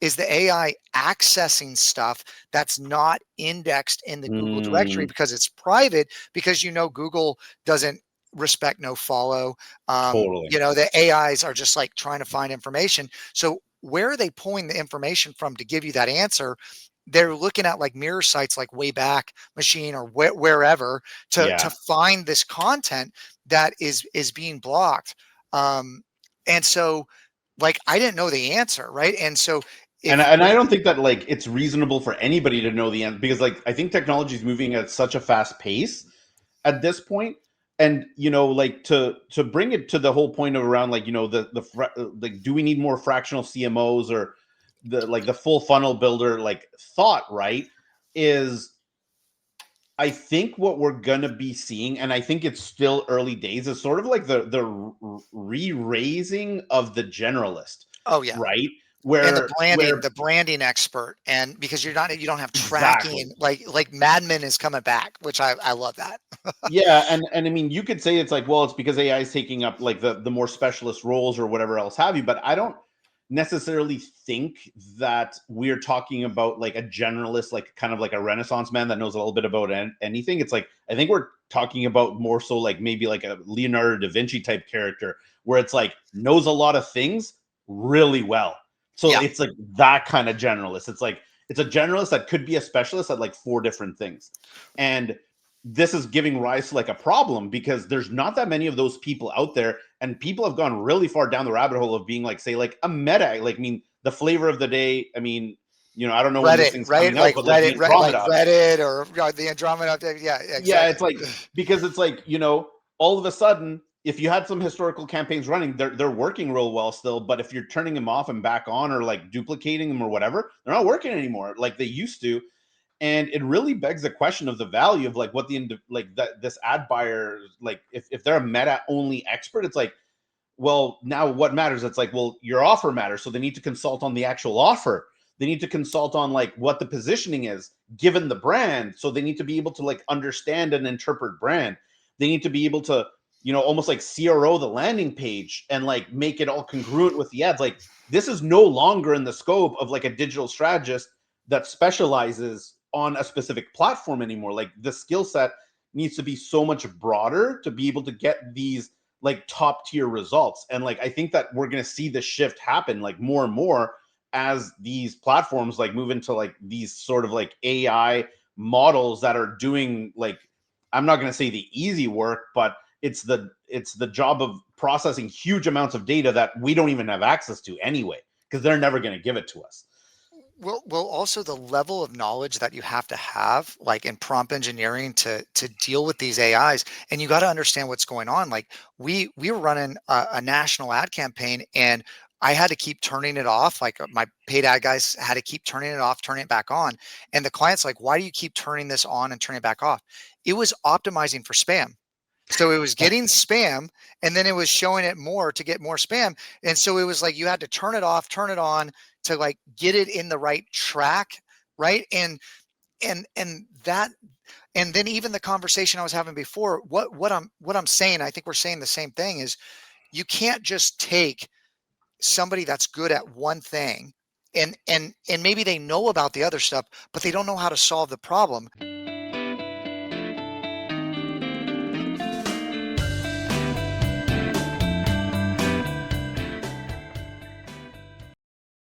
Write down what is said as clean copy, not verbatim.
is the AI accessing stuff that's not indexed in the Google directory because it's private, because Google doesn't respect no follow. Totally. The AIs are just like trying to find information. So where are they pulling the information from to give you that answer? They're looking at like mirror sites like Wayback Machine or wherever to find this content that is being blocked. And so like I didn't know the answer, right? And so and I don't think that like it's reasonable for anybody to know the answer, because like I think technology is moving at such a fast pace at this point. And like to bring it to the whole point of around like like, do we need more fractional CMOs, or the full funnel builder like thought, right? Is I think what we're gonna be seeing, and I think it's still early days, is sort of like the re-raising of the generalist. Oh yeah. Right? And Where the branding expert, and because you don't have exactly. tracking, like Mad Men is coming back, which I love that. Yeah, and I mean, you could say it's like, well, it's because AI is taking up like the more specialist roles or whatever else have you, but I don't necessarily think that we're talking about like a generalist, like kind of like a Renaissance man that knows a little bit about anything. It's like, I think we're talking about more so like maybe like a Leonardo da Vinci type character, where it's like knows a lot of things really well. So Yeah. it's like that kind of generalist. It's like it's a generalist that could be a specialist at like 4 different things. And this is giving rise to like a problem, because there's not that many of those people out there, and people have gone really far down the rabbit hole of being like, say, like a meta, like, I mean, the flavor of the day, I mean, I don't know when this Reddit, thing's right? coming out, Like but like the Andromeda Reddit or the Andromeda. Yeah, yeah, exactly. it's like, because it's like, all of a sudden, if you had some historical campaigns running, they're working real well still, but if you're turning them off and back on, or like duplicating them or whatever, they're not working anymore like they used to. And it really begs the question of the value of like what this ad buyer, like if they're a meta only expert, it's like, well, now what matters? It's like, well, your offer matters, so they need to consult on the actual offer. They need to consult on like what the positioning is given the brand, so they need to be able to like understand and interpret brand. They need to be able to almost like CRO the landing page and like make it all congruent with the ads. Like, this is no longer in the scope of like a digital strategist that specializes on a specific platform anymore. Like, the skill set needs to be so much broader to be able to get these like top tier results. And like, I think that we're going to see this shift happen like more and more as these platforms like move into like these sort of like AI models that are doing like, I'm not going to say the easy work, but it's the job of processing huge amounts of data that we don't even have access to anyway, because they're never going to give it to us. Well, also the level of knowledge that you have to have, like in prompt engineering, to deal with these AIs, and you got to understand what's going on. Like we were running a national ad campaign, and I had to keep turning it off. Like my paid ad guys had to keep turning it off, turning it back on, and the client's like, "Why do you keep turning this on and turning it back off?" It was optimizing for spam. So it was getting spam, and then it was showing it more to get more spam. And so it was like you had to turn it off, turn it on to like get it in the right track, right? And that, and then even the conversation I was having before, what I'm saying, I think we're saying the same thing, is you can't just take somebody that's good at one thing and maybe they know about the other stuff, but they don't know how to solve the problem.